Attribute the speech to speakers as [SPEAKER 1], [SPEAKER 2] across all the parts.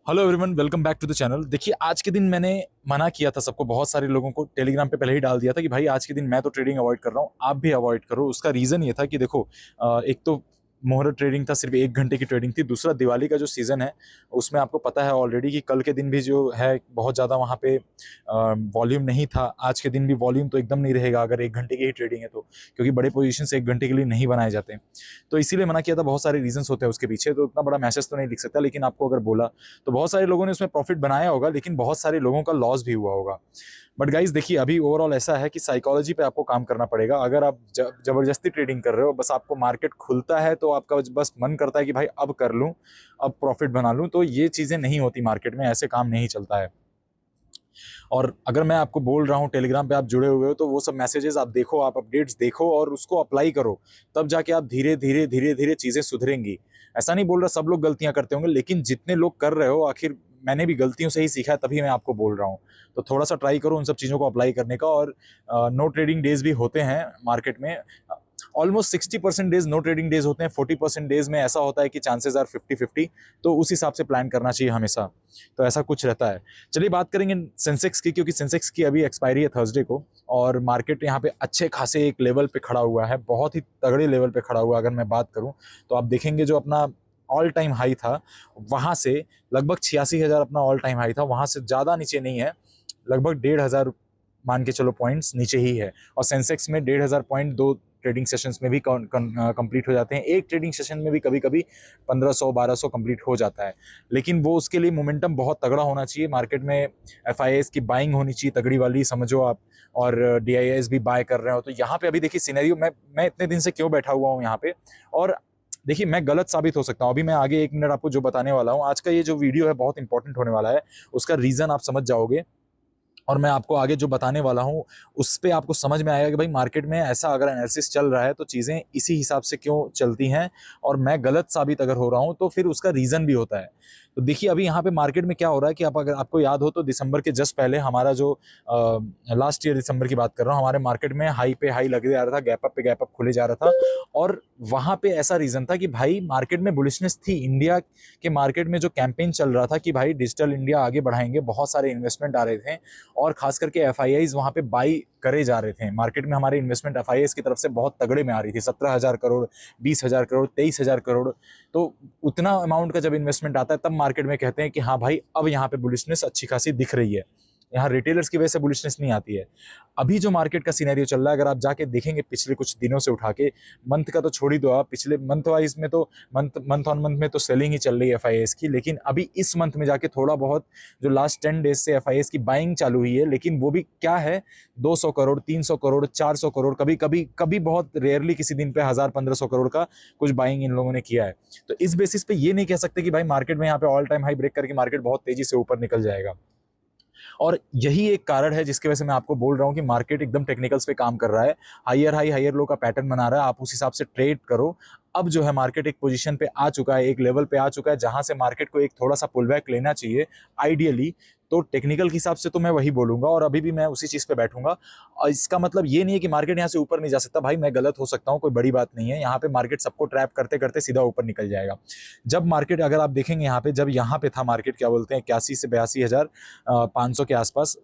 [SPEAKER 1] Hello everyone, welcome back to the channel. देखिए, आज के दिन मैंने मना किया था सबको, बहुत सारे लोगों को टेलीग्राम पे पहले ही डाल दिया था कि भाई आज के दिन मैं तो ट्रेडिंग अवॉइड कर रहा हूँ, आप भी अवॉइड करो। उसका रीज़न ये था कि देखो, एक तो मुहूर्त ट्रेडिंग था, सिर्फ 1 घंटे की ट्रेडिंग थी। दूसरा, दिवाली का जो सीज़न है उसमें आपको पता है ऑलरेडी कि कल के दिन भी जो है बहुत ज़्यादा वहाँ पे वॉल्यूम नहीं था। आज के दिन भी वॉल्यूम तो एकदम नहीं रहेगा अगर 1 घंटे की ही ट्रेडिंग है तो, क्योंकि बड़े पोजीशन से 1 घंटे के लिए नहीं बनाए जाते। तो इसीलिए मना किया था। बहुत सारे रीजंस होते हैं उसके पीछे, तो इतना बड़ा मैसेज तो नहीं लिख सकता, लेकिन आपको अगर बोला तो बहुत सारे लोगों ने उसमें प्रॉफिट बनाया होगा, लेकिन बहुत सारे लोगों का लॉस भी हुआ होगा। बट गाइज देखिए, अभी ओवरऑल ऐसा है कि साइकोलॉजी पे आपको काम करना पड़ेगा। अगर आप जबरदस्ती ट्रेडिंग कर रहे हो, बस आपको मार्केट खुलता है तो आपका बस मन करता है कि भाई अब कर लूं, अब प्रॉफिट बना लूं, तो ये चीजें नहीं होती मार्केट में, ऐसे काम नहीं चलता है। और अगर मैं आपको बोल रहा हूँ टेलीग्राम पे आप जुड़े हुए हो, तो वो सब मैसेजेस आप देखो, आप अपडेट्स देखो और उसको अप्लाई करो। तब जाके आप धीरे धीरे धीरे धीरे चीजें सुधरेंगी। ऐसा नहीं बोल रहा सब लोग गलतियां करते होंगे, लेकिन जितने लोग कर रहे हो, आखिर मैंने भी गलतियों से ही सीखा है, तभी मैं आपको बोल रहा हूँ। तो थोड़ा सा ट्राई करो उन सब चीज़ों को अप्लाई करने का। और नो ट्रेडिंग डेज भी होते हैं मार्केट में। Almost 60% days no trading days होते हैं, 40% डेज में ऐसा होता है कि चांसेस आर 50-50। तो उस हिसाब से प्लान करना चाहिए हमेशा। तो ऐसा कुछ रहता है। चलिए बात करेंगे सेंसेक्स की, क्योंकि सेंसेक्स की अभी एक्सपायरी है थर्सडे को, और मार्केट यहाँ पे अच्छे खासे एक लेवल पे खड़ा हुआ है, बहुत ही तगड़े लेवल पे खड़ा हुआ है। अगर मैं बात करूँ तो आप देखेंगे जो अपना ऑल टाइम हाई था, वहां से लगभग 86,000 अपना ऑल टाइम हाई था, वहां से ज़्यादा नीचे नहीं है। लगभग 1,500 मान के चलो पॉइंट्स नीचे ही है। और सेंसेक्स में 1,500 पॉइंट दो ट्रेडिंग सेशंस में भी कंप्लीट हो जाते हैं। एक ट्रेडिंग सेशन में भी कभी कभी 1,500-1,200 कंप्लीट हो जाता है। लेकिन वो उसके लिए मोमेंटम बहुत तगड़ा होना चाहिए। मार्केट में एफ की बाइंग होनी चाहिए तगड़ी वाली, समझो आप। और DIS भी बाय कर रहे हो, तो यहाँ पे अभी देखिए सिनेरियो, मैं इतने दिन से क्यों बैठा हुआ हूँ यहाँ पे। और देखिए, मैं गलत साबित हो सकता हूँ। अभी मैं आगे 1 मिनट आपको जो बताने वाला हूँ, आज का ये जो वीडियो है बहुत इंपॉर्टेंट होने वाला है। उसका रीजन आप समझ जाओगे, और मैं आपको आगे जो बताने वाला हूँ उस पे आपको समझ में आएगा कि भाई मार्केट में ऐसा अगर एनालिसिस चल रहा है तो चीज़ें इसी हिसाब से क्यों चलती हैं। और मैं गलत साबित अगर हो रहा हूँ तो फिर उसका रीज़न भी होता है। तो देखिए, अभी यहाँ पे मार्केट में क्या हो रहा है कि आप, अगर आपको याद हो तो दिसंबर के जस्ट पहले हमारा जो लास्ट ईयर दिसंबर की बात कर रहा हूँ, हमारे मार्केट में हाई पे हाई लगे जा रहा था, गैप अप पे गैप अप खुले जा रहा था। और वहाँ पे ऐसा रीज़न था कि भाई मार्केट में बुलिशनेस थी। इंडिया के मार्केट में जो कैंपेन चल रहा था कि भाई डिजिटल इंडिया आगे बढ़ाएंगे, बहुत सारे इन्वेस्टमेंट आ रहे थे, और खास करके FIIs वहां पे बाई करे जा रहे थे। मार्केट में हमारे इन्वेस्टमेंट FIIs की तरफ से बहुत तगड़े में आ रही थी, 17,000 करोड़, 20,000 करोड़, 23,000 करोड़। तो उतना अमाउंट का जब इन्वेस्टमेंट आता है तब मार्केट में कहते हैं कि हाँ भाई अब यहाँ पे बुलिशनेस अच्छी खासी दिख रही है। यहाँ रिटेलर्स की वजह से बुलिशनेस नहीं आती है। अभी जो मार्केट का सिनेरियो चल रहा है, अगर आप जाके देखेंगे पिछले कुछ दिनों से उठा के, मंथ का तो छोड़ ही दो आप, पिछले मंथ वाइज में तो मंथ मंथ ऑन मंथ में तो सेलिंग ही चल रही है FIIs की। लेकिन अभी इस मंथ में जाके थोड़ा बहुत जो लास्ट 10 डेज से FIIs की बाइंग चालू हुई है, लेकिन वो भी क्या है, 200 करोड़, 300 करोड़, 400 करोड़, कभी कभी कभी बहुत रेयरली किसी दिन पे 1,000-1,500 करोड़ का कुछ बाइंग इन लोगों ने किया है। तो इस बेसिस पे ये नहीं कह सकते कि भाई मार्केट में यहाँ पे ऑल टाइम हाई ब्रेक करके मार्केट बहुत तेजी से ऊपर निकल जाएगा। और यही एक कारण है जिसकी वजह से मैं आपको बोल रहा हूँ कि मार्केट एकदम टेक्निकल्स पे काम कर रहा है, हायर हाई हायर लो का पैटर्न बना रहा है। आप उस हिसाब से ट्रेड करो। अब जो है मार्केट एक पोजीशन पे आ चुका है, एक लेवल पे आ चुका है जहां से मार्केट को एक थोड़ा सा पुल बैक लेना चाहिए आइडियली। तो टेक्निकल के हिसाब से तो मैं वही बोलूंगा, और अभी भी मैं उसी चीज पे बैठूंगा। और इसका मतलब ये नहीं है कि मार्केट यहाँ से ऊपर नहीं जा सकता। भाई मैं गलत हो सकता हूँ, कोई बड़ी बात नहीं है। यहाँ पे मार्केट सबको ट्रैप करते करते सीधा ऊपर निकल जाएगा। जब मार्केट, अगर आप देखेंगे यहाँ पे, जब यहाँ पे था मार्केट, क्या बोलते हैं, 81 से 82,500 के आसपास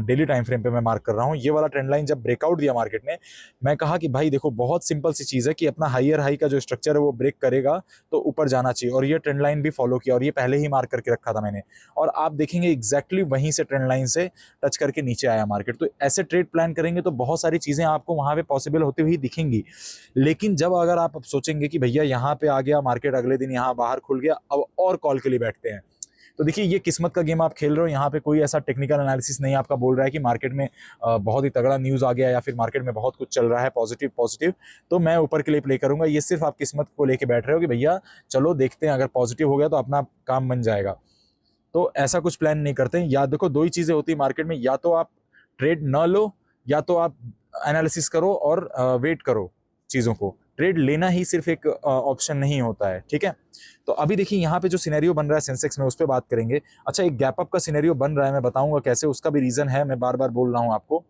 [SPEAKER 1] डेली टाइम फ्रेम पे मैं मार्क कर रहा हूँ, ये वाला ट्रेंड लाइन जब ब्रेकआउट दिया मार्केट ने, मैं कहा कि भाई देखो बहुत सिंपल सी चीज़ है कि अपना हायर हाई का जो स्ट्रक्चर है वो ब्रेक करेगा तो ऊपर जाना चाहिए। और ये ट्रेंड लाइन भी फॉलो किया, और ये पहले ही मार्क करके रखा था मैंने। और आप देखेंगे एग्जैक्टली वहीं से ट्रेंड लाइन से टच करके नीचे आया मार्केट। तो ऐसे ट्रेड प्लान करेंगे तो बहुत सारी चीज़ें आपको वहाँ पे पॉसिबल होती हुई दिखेंगी। लेकिन जब अगर आप सोचेंगे कि भैया यहाँ पे आ गया मार्केट, अगले दिन यहाँ बाहर खुल गया, अब और कॉल के लिए बैठते हैं, तो देखिए ये किस्मत का गेम आप खेल रहे हो। यहाँ पे कोई ऐसा टेक्निकल एनालिसिस नहीं आपका बोल रहा है कि मार्केट में बहुत ही तगड़ा न्यूज़ आ गया, या फिर मार्केट में बहुत कुछ चल रहा है पॉजिटिव पॉजिटिव, तो मैं ऊपर के लिए प्ले करूंगा। ये सिर्फ आप किस्मत को लेके बैठ रहे हो कि भैया चलो देखते हैं, अगर पॉजिटिव हो गया तो अपना काम बन जाएगा। तो ऐसा कुछ प्लान नहीं करते हैं। या देखो, दो ही चीज़ें होती है मार्केट में, या तो आप ट्रेड न लो, या तो आप एनालिसिस करो और वेट करो चीज़ों को। ट्रेड लेना ही सिर्फ एक ऑप्शन नहीं होता है, ठीक है। तो अभी देखिए यहाँ पे जो सिनेरियो बन रहा है सेंसेक्स में, उस पर बात करेंगे। अच्छा, एक गैप अप का सिनेरियो बन रहा है, मैं बताऊंगा कैसे, उसका भी रीजन है, मैं बार बार बोल रहा हूँ आपको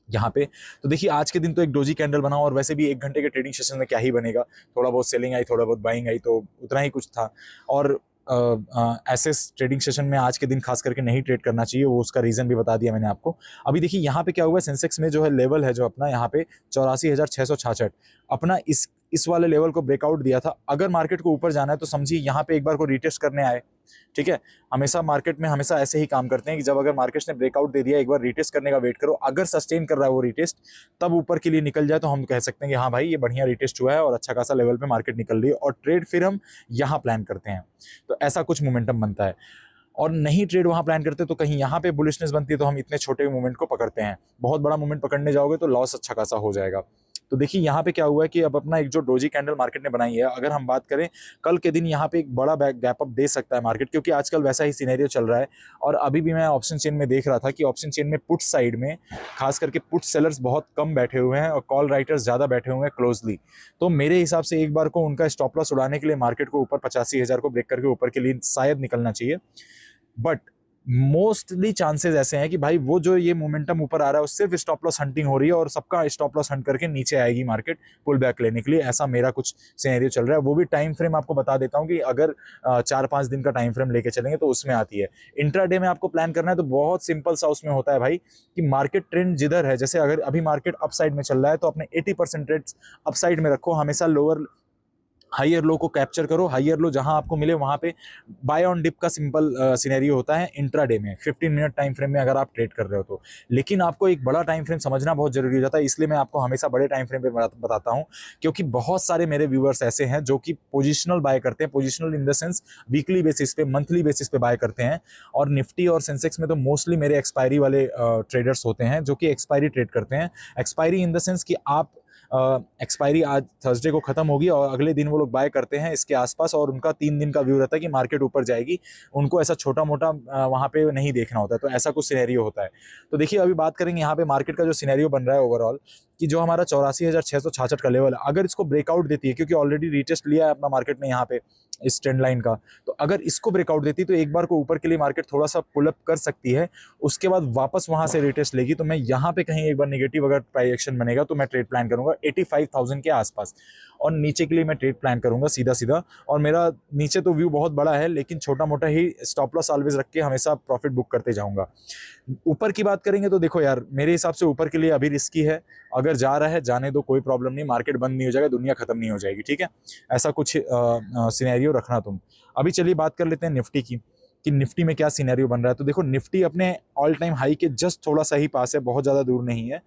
[SPEAKER 1] यहाँ पे। तो देखिए, आज के दिन तो एक डोजी कैंडल बना, और वैसे भी 1 घंटे के ट्रेडिंग सेशन में क्या ही बनेगा, थोड़ा बहुत सेलिंग आई, थोड़ा बहुत बाइंग आई, तो उतना ही कुछ था। और ऐसे ट्रेडिंग सेशन में आज के दिन खास करके नहीं ट्रेड करना चाहिए, वो उसका रीजन भी बता दिया मैंने आपको। अभी देखिए यहाँ पे क्या हुआ है, सेंसेक्स में जो है लेवल है जो अपना यहाँ पे 84,666 अपना इस वाले लेवल को ब्रेकआउट दिया था। अगर मार्केट को ऊपर जाना है तो समझिए यहाँ पे एक बार को रिटेस्ट करने आए, ठीक है। हमेशा मार्केट में हमेशा ऐसे ही काम करते हैं कि जब अगर मार्केट ने ब्रेकआउट दे दिया एक बार रिटेस्ट करने का वेट करो, अगर सस्टेन कर रहा है वो रिटेस्ट तब ऊपर के लिए निकल जाए तो हम कह सकते हैं कि हाँ भाई ये बढ़िया रिटेस्ट हुआ है और अच्छा खासा लेवल पे मार्केट निकल रही है और ट्रेड फिर हम यहाँ प्लान करते हैं। तो ऐसा कुछ मोमेंटम बनता है। और नहीं ट्रेड वहां प्लान करते तो कहीं यहाँ पे बुलिशनेस बनती है तो हम इतने छोटे मूवमेंट को पकड़ते हैं। बहुत बड़ा मूवमेंट पकड़ने जाओगे तो लॉस अच्छा खासा हो जाएगा। तो देखिए यहाँ पे क्या हुआ है कि अब अपना एक जो डोजी कैंडल मार्केट ने बनाई है, अगर हम बात करें कल के दिन यहाँ पे एक बड़ा गैप अप दे सकता है मार्केट, क्योंकि आजकल वैसा ही सिनेरियो चल रहा है। और अभी भी मैं ऑप्शन चेन में देख रहा था कि ऑप्शन चेन में पुट साइड में खास करके पुट सेलर्स बहुत कम बैठे हुए हैं और कॉल राइटर्स ज्यादा बैठे हुए हैं क्लोजली। तो मेरे हिसाब से एक बार को उनका स्टॉप लॉस उड़ाने के लिए मार्केट को ऊपर 85,000 को ब्रेक करके ऊपर के लिए शायद निकलना चाहिए। बट मोस्टली चांसेस ऐसे हैं कि भाई वो जो ये मोमेंटम ऊपर आ रहा है वो सिर्फ स्टॉप लॉस हंटिंग हो रही है और सबका स्टॉप लॉस हंट करके नीचे आएगी मार्केट पुल बैक लेने के लिए। ऐसा मेरा कुछ सिनेरियो चल रहा है। वो भी टाइम फ्रेम आपको बता देता हूं कि अगर 4-5 दिन का टाइम फ्रेम लेके चलेंगे तो उसमें आती है। इंट्राडे में आपको प्लान करना है तो बहुत सिंपल सा उसमें होता है भाई कि मार्केट ट्रेंड जिधर है, जैसे अगर अभी मार्केट अपसाइड में चल रहा है तो अपने 80% ट्रेड्स अपसाइड में रखो, हमेशा लोअर हाइयर लो को कैप्चर करो। हाइयर लो जहां आपको मिले वहां पे बाय ऑन डिप का सिंपल सिनेरियो होता है इंट्राडे में 15 मिनट टाइम फ्रेम में अगर आप ट्रेड कर रहे हो तो। लेकिन आपको एक बड़ा टाइम फ्रेम समझना बहुत जरूरी हो जाता है, इसलिए मैं आपको हमेशा बड़े टाइम फ्रेम पे बताता हूं, क्योंकि बहुत सारे मेरे व्यूअर्स ऐसे हैं जो कि पोजिशनल बाय करते हैं, positional in the sense weekly basis पे मंथली बेसिस पे बाय करते हैं। और निफ्टी और सेंसेक्स में तो मोस्टली मेरे एक्सपायरी वाले ट्रेडर्स होते हैं जो कि एक्सपायरी ट्रेड करते हैं। एक्सपायरी इन द सेंस कि आप एक्सपायरी आज थर्सडे को खत्म होगी और अगले दिन वो लोग बाय करते हैं इसके आसपास, और उनका 3 दिन का व्यू रहता है कि मार्केट ऊपर जाएगी। उनको ऐसा छोटा मोटा वहां पे नहीं देखना होता है। तो ऐसा कुछ सिनेरियो होता है। तो देखिए अभी बात करेंगे यहाँ पे मार्केट का जो सिनेरियो बन रहा है ओवरऑल, कि जो हमारा 84,666 का लेवल है अगर इसको ब्रेकआउट देती है, क्योंकि ऑलरेडी रीटेस्ट लिया है अपना मार्केट ने यहाँ पे इस ट्रेंड लाइन का, तो अगर इसको ब्रेकआउट देती तो एक बार को ऊपर के लिए मार्केट थोड़ा सा पुल अप कर सकती है। उसके बाद वापस वहां से रिटेस्ट लेगी तो मैं यहाँ पे कहीं एक बार नेगेटिव अगर प्राइस एक्शन बनेगा तो मैं ट्रेड प्लान करूंगा 85,000 के आसपास, और नीचे के लिए मैं ट्रेड प्लान करूंगा सीधा सीधा। और मेरा नीचे तो व्यू बहुत बड़ा है लेकिन छोटा मोटा ही स्टॉप लॉस ऑलवेज रख के हमेशा प्रॉफिट बुक करते जाऊंगा। ऊपर की बात करेंगे तो देखो यार मेरे हिसाब से ऊपर के लिए अभी रिस्की है। अगर जा रहा है जाने दो, कोई प्रॉब्लम नहीं, मार्केट बंद नहीं हो जाएगा, दुनिया खत्म नहीं हो जाएगी, ठीक है। ऐसा कुछ सिनेरियो रखना तुम। अभी चलिए बात कर लेते हैं निफ्टी की, कि निफ्टी में क्या सिनेरियो बन रहा है। तो देखो निफ्टी अपने ऑल टाइम हाई के जस्ट थोड़ा सा ही पास है, बहुत ज्यादा दूर नहीं है।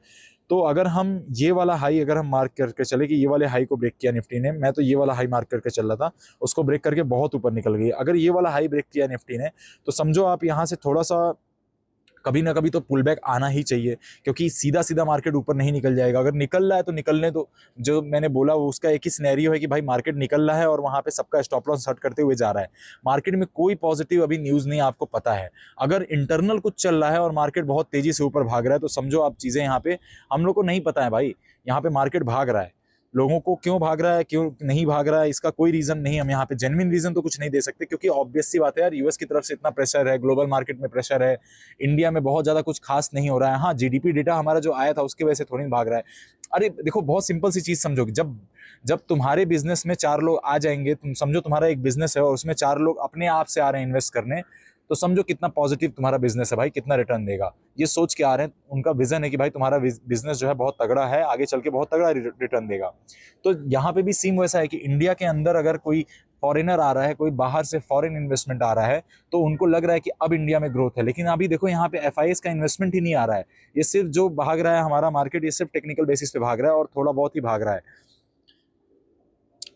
[SPEAKER 1] तो अगर हम ये वाला हाई अगर हम मार्क करके चले कि ये वाले हाई को ब्रेक किया निफ्टी ने, मैं तो ये वाला हाई मार्क करके चल रहा था, उसको ब्रेक करके बहुत ऊपर निकल गई। अगर ये वाला हाई ब्रेक किया निफ्टी ने तो समझो आप यहाँ से थोड़ा सा कभी ना कभी तो पुल बैक आना ही चाहिए, क्योंकि सीधा सीधा मार्केट ऊपर नहीं निकल जाएगा। अगर निकल रहा है तो निकलने दो, जो मैंने बोला वो उसका एक ही सिनेरियो है कि भाई मार्केट निकल रहा है और वहां पे सबका स्टॉप लॉस हट करते हुए जा रहा है। मार्केट में कोई पॉजिटिव अभी न्यूज नहीं आपको पता है। अगर इंटरनल कुछ चल रहा है और मार्केट बहुत तेजी से ऊपर भाग रहा है तो समझो आप चीजें यहाँ पे हम लोग को नहीं पता है भाई। यहाँ पे मार्केट भाग रहा है, लोगों को क्यों भाग रहा है क्यों नहीं भाग रहा है इसका कोई रीजन नहीं, हम यहाँ पे जेन्युइन रीजन तो कुछ नहीं दे सकते, क्योंकि ऑब्वियस सी बात है यार, यूएस की तरफ से इतना प्रेशर है, ग्लोबल मार्केट में प्रेशर है, इंडिया में बहुत ज्यादा कुछ खास नहीं हो रहा है। हाँ जीडीपी डेटा हमारा जो आया था उसकी वजह से थोड़ी भाग रहा है। अरे देखो बहुत सिंपल सी चीज समझोगे, जब जब तुम्हारे बिजनेस में 4 लोग आ जाएंगे, तुम समझो तुम्हारा एक बिजनेस है और उसमें 4 लोग अपने आप से आ रहे हैं इन्वेस्ट करने, तो समझो कितना पॉजिटिव तुम्हारा बिजनेस है भाई, कितना रिटर्न देगा। ये सोच के आ रहे हैं, उनका विजन है कि भाई तुम्हारा बिजनेस जो है बहुत तगड़ा है, आगे चल के बहुत तगड़ा रिटर्न देगा। तो यहाँ पे भी सीम वैसा है कि इंडिया के अंदर अगर कोई फॉरेनर आ रहा है, कोई बाहर से फॉरेन इन्वेस्टमेंट आ रहा है, तो उनको लग रहा है कि अब इंडिया में ग्रोथ है। लेकिन अभी देखो यहाँ पे एफआईएस का इन्वेस्टमेंट ही नहीं आ रहा है। ये सिर्फ जो भाग रहा है हमारा मार्केट, ये सिर्फ टेक्निकल बेसिस पे भाग रहा है और थोड़ा बहुत ही भाग रहा है।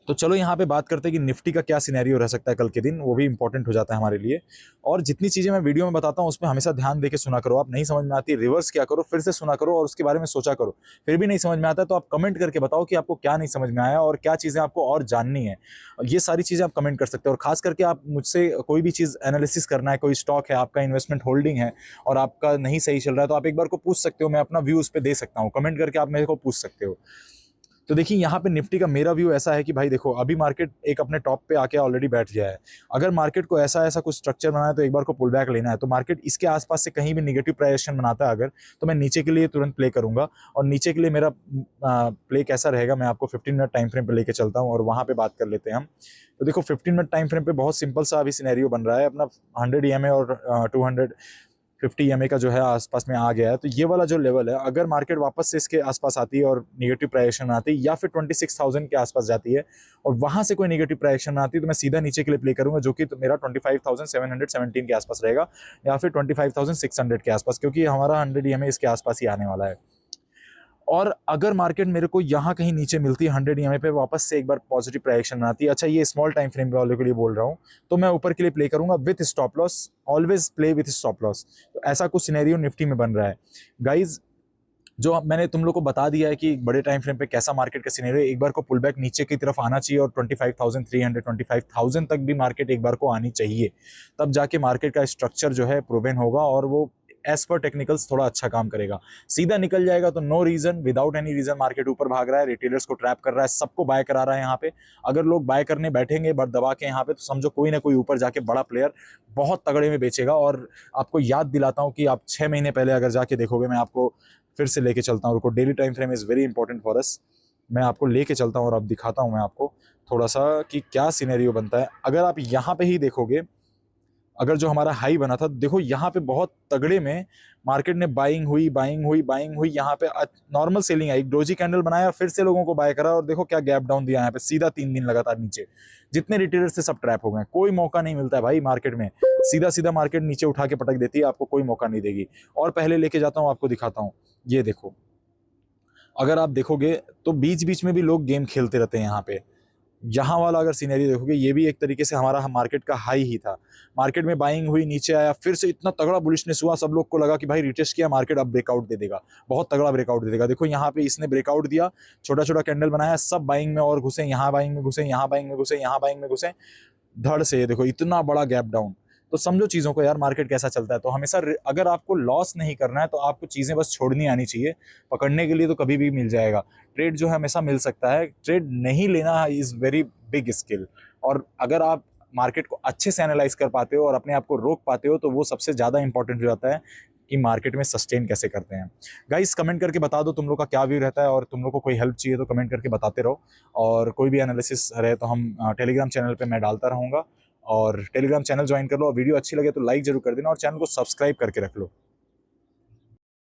[SPEAKER 1] तो चलो यहाँ पे बात करते हैं कि निफ्टी का क्या सिनेरियो रह सकता है कल के दिन, वो भी इंपॉर्टेंट हो जाता है हमारे लिए। और जितनी चीजें मैं वीडियो में बताता हूँ उसमें हमेशा ध्यान देके सुना करो। आप नहीं समझ में आती रिवर्स क्या करो, फिर से सुना करो और उसके बारे में सोचा करो। फिर भी नहीं समझ में आता तो आप कमेंट करके बताओ कि आपको क्या नहीं समझ में आया और क्या चीजें आपको और जाननी है। ये सारी चीजें आप कमेंट कर सकते हो। और खास करके आप मुझसे कोई भी चीज एनालिसिस करना है, कोई स्टॉक है, आपका इन्वेस्टमेंट होल्डिंग है और आपका नहीं सही चल रहा है, तो आप एक बार को पूछ सकते हो, मैं अपना व्यू उस पर दे सकता हूँ। कमेंट करके आप मेरे को पूछ सकते हो। तो देखिए यहाँ पे निफ्टी का मेरा व्यू ऐसा है कि भाई देखो अभी मार्केट एक अपने टॉप पे आके ऑलरेडी बैठ गया है। अगर मार्केट को ऐसा ऐसा कुछ स्ट्रक्चर बनाना है तो एक बार को पुल बैक लेना है, तो मार्केट इसके आसपास से कहीं भी निगेटिव प्राइजेशन बनाता है अगर, तो मैं नीचे के लिए तुरंत प्ले करूंगा। और नीचे के लिए मेरा प्ले कैसा रहेगा, मैं आपको 15 मिनट टाइम फ्रेम पे लेके चलता हूँ और वहां पे बात कर लेते हैं हम। तो देखो 15 मिनट टाइम फ्रेम पे बहुत सिंपल सा अभी सिनेरियो बन रहा है अपना। 100 EMA और 250 EMA का जो है आसपास में आ गया है। तो ये वाला जो लेवल है, अगर मार्केट वापस से इसके आसपास आती है और निगेटिव प्राइजेशन आती है या फिर 26,000 के आसपास जाती है और वहां से कोई निगेटिव प्राइजेशन आती है, तो मैं सीधा नीचे के लिए प्ले करूंगा, जो कि तो मेरा 25,717 के आसपास रहेगा या फिर 25,600 के आसपास, क्योंकि हमारा 100 EMA इसके आसपास ही आने वाला है। और अगर मार्केट मेरे को यहाँ कहीं नीचे मिलती है 100 EMA पे, वापस से एक बार पॉजिटिव प्राइजेक्शन आती है, अच्छा ये स्मॉल टाइम फ्रेम वाले के लिए बोल रहा हूँ, तो मैं ऊपर के लिए प्ले करूंगा with stop loss. Always play with stop loss. तो ऐसा कुछ सिनेरियो निफ्टी में बन रहा है गाइज। जो मैंने तुम लोग को बता दिया है कि बड़े टाइम फ्रेम पे कैसा मार्केट का सिनेरियो, एक बार को पुल बैक नीचे की तरफ आना चाहिए और 25,300 25,000 तक भी मार्केट एक बार को आनी चाहिए, तब जाके मार्केट का स्ट्रक्चर जो है प्रूवन होगा और वो एज पर टेक्निकल्स थोड़ा अच्छा काम करेगा। सीधा निकल जाएगा तो no reason, without any reason market ऊपर भाग रहा है, रिटेलर्स को ट्रैप कर रहा है, सबको बाय करा रहा है यहाँ पे। अगर लोग बाय करने बैठेंगे बट दबा के यहाँ पे, तो समझो कोई ना कोई ऊपर जाके बड़ा प्लेयर बहुत तगड़े में बेचेगा। और आपको याद दिलाता हूँ कि आप 6 महीने पहले अगर जाके देखोगे, मैं आपको फिर से लेके चलता हूँ, daily time frame is very important for us. मैं आपको लेके चलता हूँ और अब दिखाता हूँ मैं आपको थोड़ा सा कि क्या सिनेरियो बनता है। अगर आप यहाँ पे ही देखोगे, अगर जो हमारा हाई बना था, देखो यहाँ पे बहुत तगड़े में मार्केट ने बाइंग हुई बाइंग हुई बाइंग हुई, यहाँ पे नॉर्मल सेलिंग आई, डोजी कैंडल बनाया, फिर से लोगों को बाय करा और देखो क्या गैप डाउन दिया यहाँ पे, सीधा 3 दिन लगातार नीचे। जितने रिटेलर्स थे सब ट्रैप हो गए, कोई मौका नहीं मिलता है भाई मार्केट में, सीधा सीधा मार्केट नीचे उठा के पटक देती है, आपको कोई मौका नहीं देगी। और पहले लेके जाता हूँ, आपको दिखाता हूँ, ये देखो। अगर आप देखोगे तो बीच बीच में भी लोग गेम खेलते रहते हैं यहाँ पे। यहाँ वाला अगर सीनरी देखोगे, ये भी एक तरीके से हमारा मार्केट का हाई ही था। मार्केट में बाइंग हुई, नीचे आया, फिर से इतना तगड़ा बुलिशनेस हुआ, सब लोग को लगा कि भाई रिटेस्ट किया मार्केट, अब ब्रेकआउट दे देगा, बहुत तगड़ा ब्रेकआउट दे देगा। देखो यहाँ पे इसने ब्रेकआउट दिया, छोटा छोटा कैंडल बनाया, सब बाइंग में और घुसे, यहाँ बाइंग में घुसे, यहाँ बाइंग में घुसे, यहाँ बाइंग में घुसे, धड़ से देखो इतना बड़ा गैप डाउन। तो समझो चीज़ों को यार, मार्केट कैसा चलता है। तो हमेशा अगर आपको लॉस नहीं करना है तो आपको चीज़ें बस छोड़नी आनी चाहिए, पकड़ने के लिए तो कभी भी मिल जाएगा। ट्रेड जो है हमेशा मिल सकता है, ट्रेड नहीं लेना इज़ वेरी बिग स्किल। और अगर आप मार्केट को अच्छे से एनालाइज कर पाते हो और अपने आप को रोक पाते हो, तो वो सबसे ज़्यादा इंपॉर्टेंट हो जाता है कि मार्केट में सस्टेन कैसे करते हैं। गाइस कमेंट करके बता दो तुम लोग का क्या व्यू रहता है, और तुम लोग को कोई हेल्प चाहिए तो कमेंट करके बताते रहो। और कोई भी एनालिसिस रहे तो हम टेलीग्राम चैनल पे मैं डालता रहूँगा, और टेलीग्राम चैनल ज्वाइन कर लो। और वीडियो अच्छी लगे तो लाइक जरूर कर देना और चैनल को सब्सक्राइब करके रख लो।